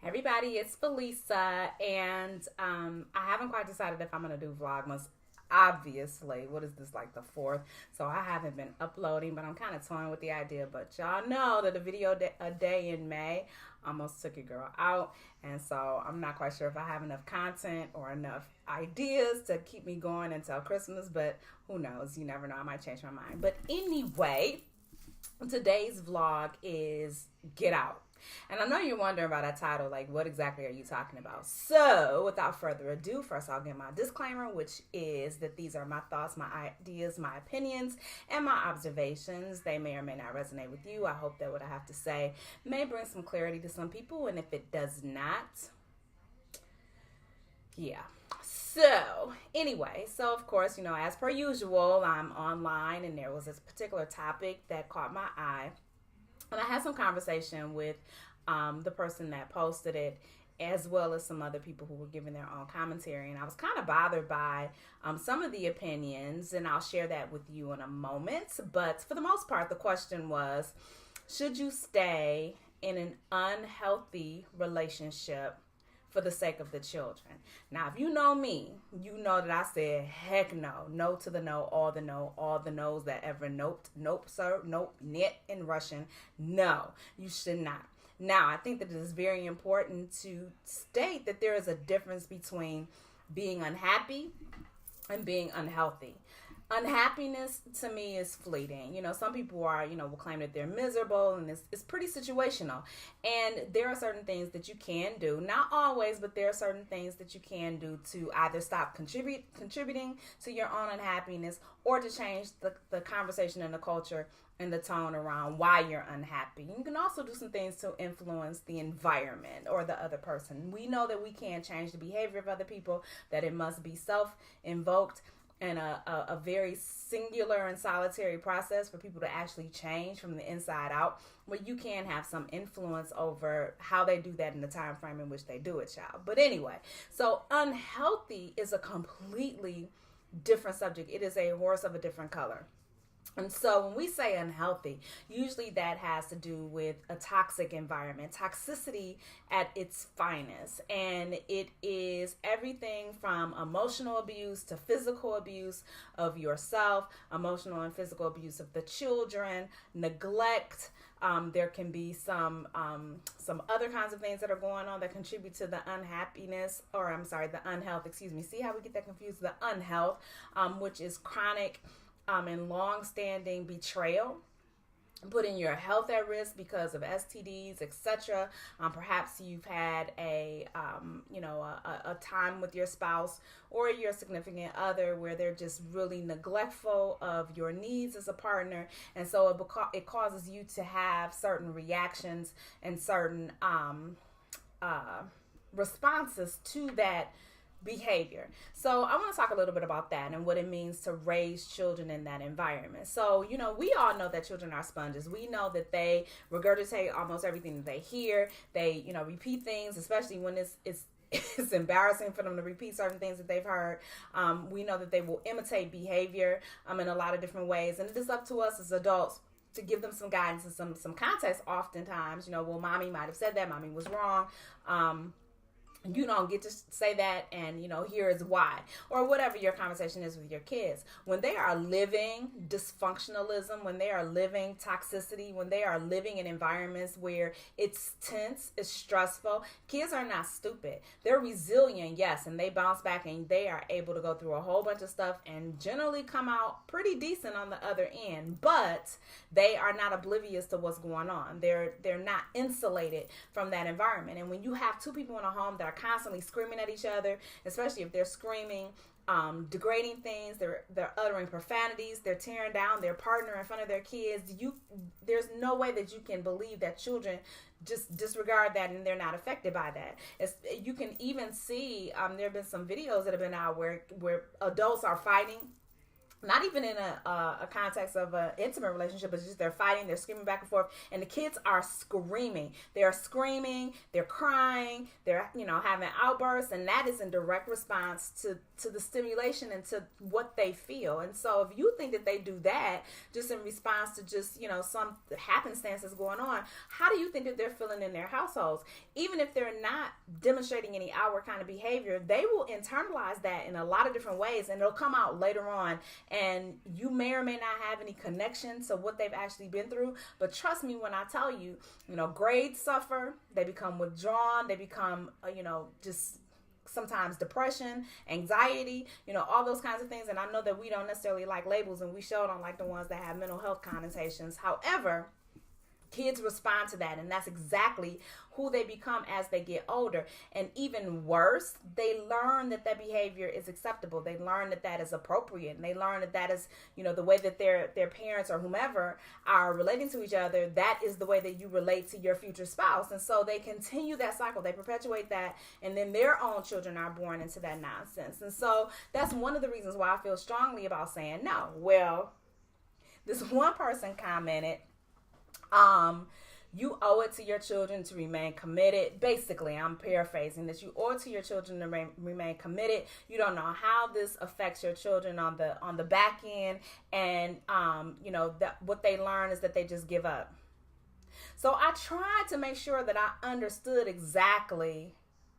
Everybody, it's Felisa, and I haven't quite decided if I'm gonna do Vlogmas. Obviously, what is this, like the fourth? So I haven't been uploading, but I'm kind of toying with the idea. But y'all know that a day in May almost took your girl out, and so I'm not quite sure if I have enough content or enough ideas to keep me going until Christmas. But who knows? You never know. I might change my mind. But anyway, today's vlog is Get Out. And I know you're wondering about that title, like what exactly are you talking about? So without further ado, first I'll give my disclaimer, which is that these are my thoughts, my ideas, my opinions, and my observations. They may or may not resonate with you. I hope that what I have to say may bring some clarity to some people, and if it does not, yeah. So anyway, of course, as per usual, I'm online and there was this particular topic that caught my eye. And I had some conversation with the person that posted it, as well as some other people who were giving their own commentary. And I was kind of bothered by some of the opinions, and I'll share that with you in a moment. But for the most part, the question was, should you stay in an unhealthy relationship for the sake of the children? Now, if you know me, you know that I said, heck no. No to the no, all the no's that ever noped. Nope, sir. Nope. Net in Russian. No, you should not. Now, I think that it is very important to state that there is a difference between being unhappy and being unhealthy. Unhappiness to me is fleeting. Some people will claim that they're miserable, and it's pretty situational. And there are certain things that you can do, not always, but there are certain things that you can do to either stop contributing to your own unhappiness, or to change the conversation and the culture and the tone around why you're unhappy. You can also do some things to influence the environment or the other person. We know that we can't change the behavior of other people, that it must be self-invoked and a very singular and solitary process for people to actually change from the inside out. But you can have some influence over how they do that in the time frame in which they do it, child. But anyway, so unhealthy is a completely different subject. It is a horse of a different color. And so when we say unhealthy, usually that has to do with a toxic environment, toxicity at its finest. And it is everything from emotional abuse to physical abuse of yourself, emotional and physical abuse of the children, neglect. There can be some other kinds of things that are going on that contribute to the the unhealth, See how we get that confused? The unhealth, which is chronic and long-standing betrayal, putting your health at risk because of STDs, etc. Perhaps you've had a time with your spouse or your significant other where they're just really neglectful of your needs as a partner, and so it causes you to have certain reactions and certain responses to that behavior. So I want to talk a little bit about that and what it means to raise children in that environment. So, we all know that children are sponges. We know that they regurgitate almost everything that they hear. They, repeat things, especially when it's embarrassing for them to repeat certain things that they've heard. We know that they will imitate behavior in a lot of different ways. And it is up to us as adults to give them some guidance and some context oftentimes. Well, mommy might have said that. Mommy was wrong. You don't get to say that, and here is why, or whatever your conversation is with your kids. When they are living dysfunctionalism, when they are living toxicity, when they are living in environments where it's tense, it's stressful, kids are not stupid. They're resilient, yes, and they bounce back, and they are able to go through a whole bunch of stuff and generally come out pretty decent on the other end. But they are not oblivious to what's going on. They're not insulated from that environment. And when you have two people in a home that are constantly screaming at each other, especially if they're screaming degrading things, they're uttering profanities, they're tearing down their partner in front of their kids, there's no way that you can believe that children just disregard that and they're not affected by that. You can even see there have been some videos that have been out where adults are fighting. not even in a context of an intimate relationship, but just they're fighting, they're screaming back and forth, and the kids are screaming. They're screaming, they're crying, they're, having outbursts, and that is in direct response to the stimulation and to what they feel. And so if you think that they do that just in response to just, some happenstances going on, how do you think that they're feeling in their households? Even if they're not demonstrating any outward kind of behavior, they will internalize that in a lot of different ways, and it'll come out later on. And you may or may not have any connection to what they've actually been through. But trust me when I tell you, grades suffer. They become withdrawn. They become, just sometimes depression, anxiety, all those kinds of things. And I know that we don't necessarily like labels, and we sure don't like the ones that have mental health connotations. However, kids respond to that, and that's exactly who they become as they get older. And even worse, they learn that that behavior is acceptable. They learn that that is appropriate, and they learn that that is, the way that their parents or whomever are relating to each other, that is the way that you relate to your future spouse. And so they continue that cycle. They perpetuate that, and then their own children are born into that nonsense. And so that's one of the reasons why I feel strongly about saying no. Well, this one person commented, you owe it to your children to remain committed. Basically, I'm paraphrasing this. You owe it to your children to remain committed. You don't know how this affects your children on the back end, and that what they learn is that they just give up. So I tried to make sure that I understood exactly,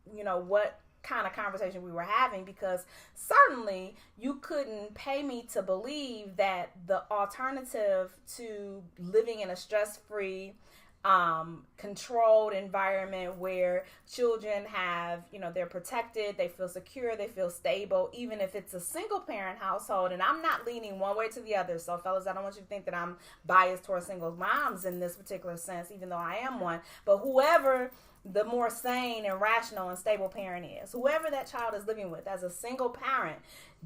what kind of conversation we were having, because certainly you couldn't pay me to believe that the alternative to living in a stress-free, controlled environment where children have, they're protected, they feel secure, they feel stable, even if it's a single parent household. And I'm not leaning one way to the other. So fellas, I don't want you to think that I'm biased towards single moms in this particular sense, even though I am one. But whoever the more sane and rational and stable parent is, whoever that child is living with as a single parent,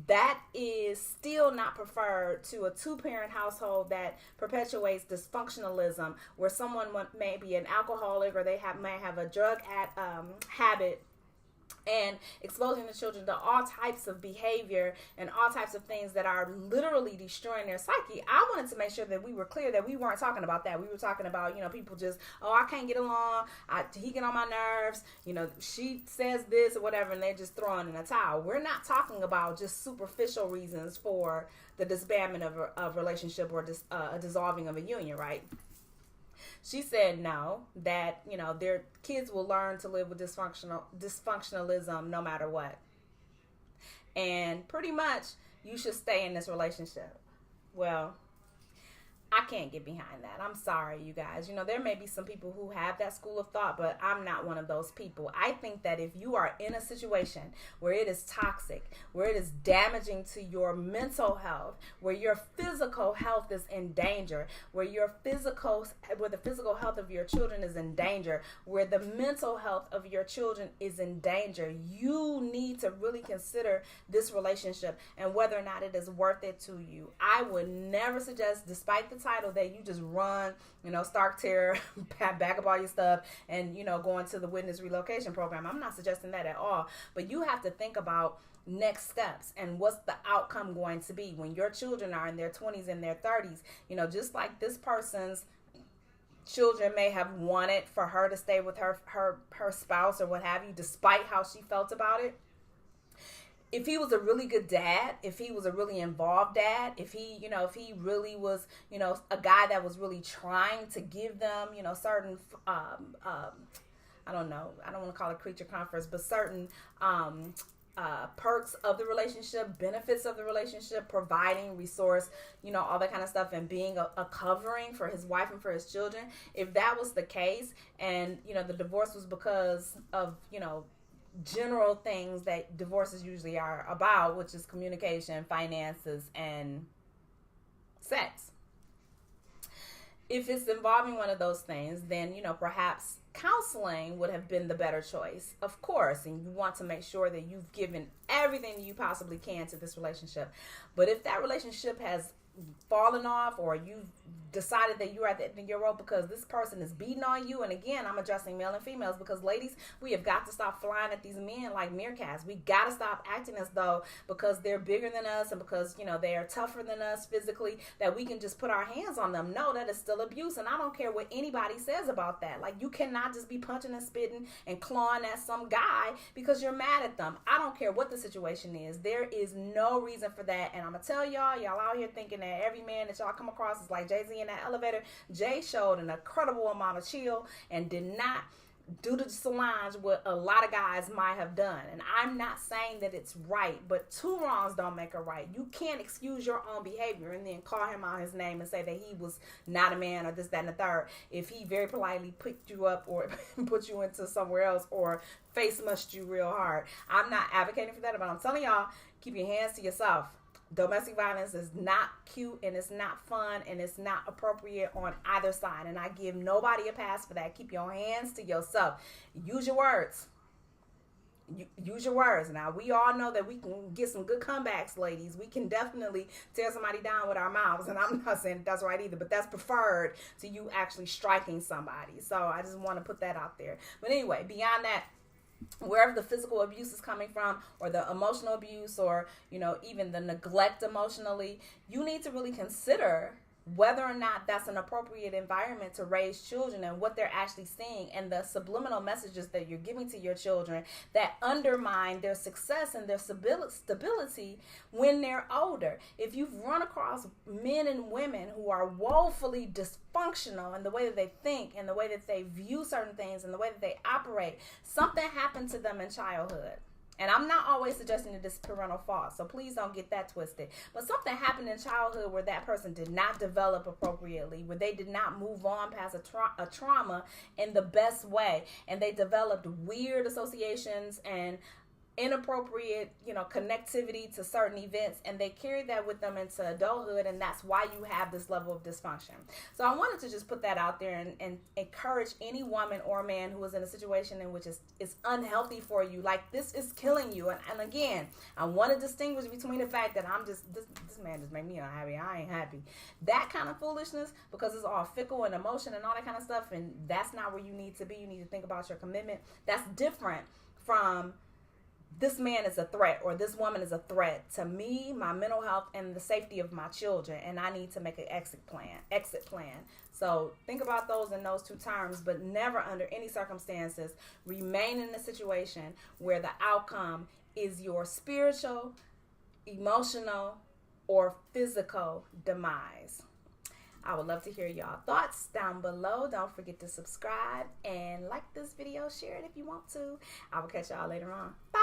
that is still not preferred to a two-parent household that perpetuates dysfunctionalism, where someone may be an alcoholic, or they may have a drug habit, and exposing the children to all types of behavior and all types of things that are literally destroying their psyche. I wanted to make sure that we were clear that we weren't talking about that. We were talking about, people just, I can't get along, he get on my nerves, she says this or whatever, and they're just throwing in a towel. We're not talking about just superficial reasons for the disbandment of a relationship or a dissolving of a union, right? She said no, that, their kids will learn to live with dysfunctionalism no matter what. And pretty much you should stay in this relationship. Well, I can't get behind that. I'm sorry, you guys. There may be some people who have that school of thought, but I'm not one of those people. I think that if you are in a situation where it is toxic, where it is damaging to your mental health, where your physical health is in danger, where the physical health of your children is in danger, where the mental health of your children is in danger, you need to really consider this relationship and whether or not it is worth it to you. I would never suggest, despite the title, that you just run, stark terror, back up all your stuff, and, go into the witness relocation program. I'm not suggesting that at all. But you have to think about next steps and what's the outcome going to be when your children are in their 20s and their 30s. Just like this person's children may have wanted for her to stay with her spouse or what have you, despite how she felt about it. If he was a really good dad, if he was a really involved dad, if he really was, a guy that was really trying to give them, certain, I don't know, I don't want to call it creature comforts, but certain perks of the relationship, benefits of the relationship, providing resource, all that kind of stuff, and being a covering for his wife and for his children. If that was the case, and, the divorce was because of, general things that divorces usually are about, which is communication, finances, and sex. If it's involving one of those things, then, perhaps counseling would have been the better choice, of course, and you want to make sure that you've given everything you possibly can to this relationship. But if that relationship has fallen off, or you've decided that you're at the end of your rope because this person is beating on you. And again, I'm addressing male and females, because ladies, we have got to stop flying at these men like meerkats. We got to stop acting as though because they're bigger than us and because, you know, they are tougher than us physically, that we can just put our hands on them. No, that is still abuse. And I don't care what anybody says about that. Like, you cannot just be punching and spitting and clawing at some guy because you're mad at them. I don't care what the situation is. There is no reason for that. And I'm going to tell y'all out here thinking that every man that y'all come across is like Jay-Z in that elevator. Jay showed an incredible amount of chill and did not do the Solange what a lot of guys might have done. And I'm not saying that it's right, but two wrongs don't make a right. You can't excuse your own behavior and then call him out his name and say that he was not a man or this, that, and the third, if he very politely picked you up or put you into somewhere else or face mushed you real hard. I'm not advocating for that, but I'm telling y'all, keep your hands to yourself. Domestic violence is not cute, and it's not fun, and it's not appropriate on either side. And I give nobody a pass for that. Keep your hands to yourself. Use your words. Use your words. Now, we all know that we can get some good comebacks, ladies. We can definitely tear somebody down with our mouths. And I'm not saying that's right either, but that's preferred to you actually striking somebody. So I just want to put that out there. But anyway, beyond that, wherever the physical abuse is coming from, or the emotional abuse, or, you know, even the neglect emotionally, you need to really consider whether or not that's an appropriate environment to raise children, and what they're actually seeing, and the subliminal messages that you're giving to your children that undermine their success and their stability when they're older. If you've run across men and women who are woefully dysfunctional in the way that they think and the way that they view certain things and the way that they operate, something happened to them in childhood. And I'm not always suggesting that this is parental fault, so please don't get that twisted. But something happened in childhood where that person did not develop appropriately, where they did not move on past a trauma in the best way, and they developed weird associations and inappropriate, you know, connectivity to certain events, and they carry that with them into adulthood, and that's why you have this level of dysfunction. So I wanted to just put that out there and encourage any woman or man who is in a situation in which is unhealthy for you, like this is killing you. And again, I want to distinguish between the fact that I'm just, this man just made me unhappy, I ain't happy. That kind of foolishness, because it's all fickle and emotion and all that kind of stuff, and that's not where you need to be. You need to think about your commitment. That's different from this man is a threat, or this woman is a threat to me, my mental health, and the safety of my children, and I need to make an exit plan. So think about those in those two terms, but never under any circumstances remain in a situation where the outcome is your spiritual, emotional, or physical demise. I would love to hear y'all thoughts down below. Don't forget to subscribe and like this video. Share it if you want to. I will catch y'all later on. Bye.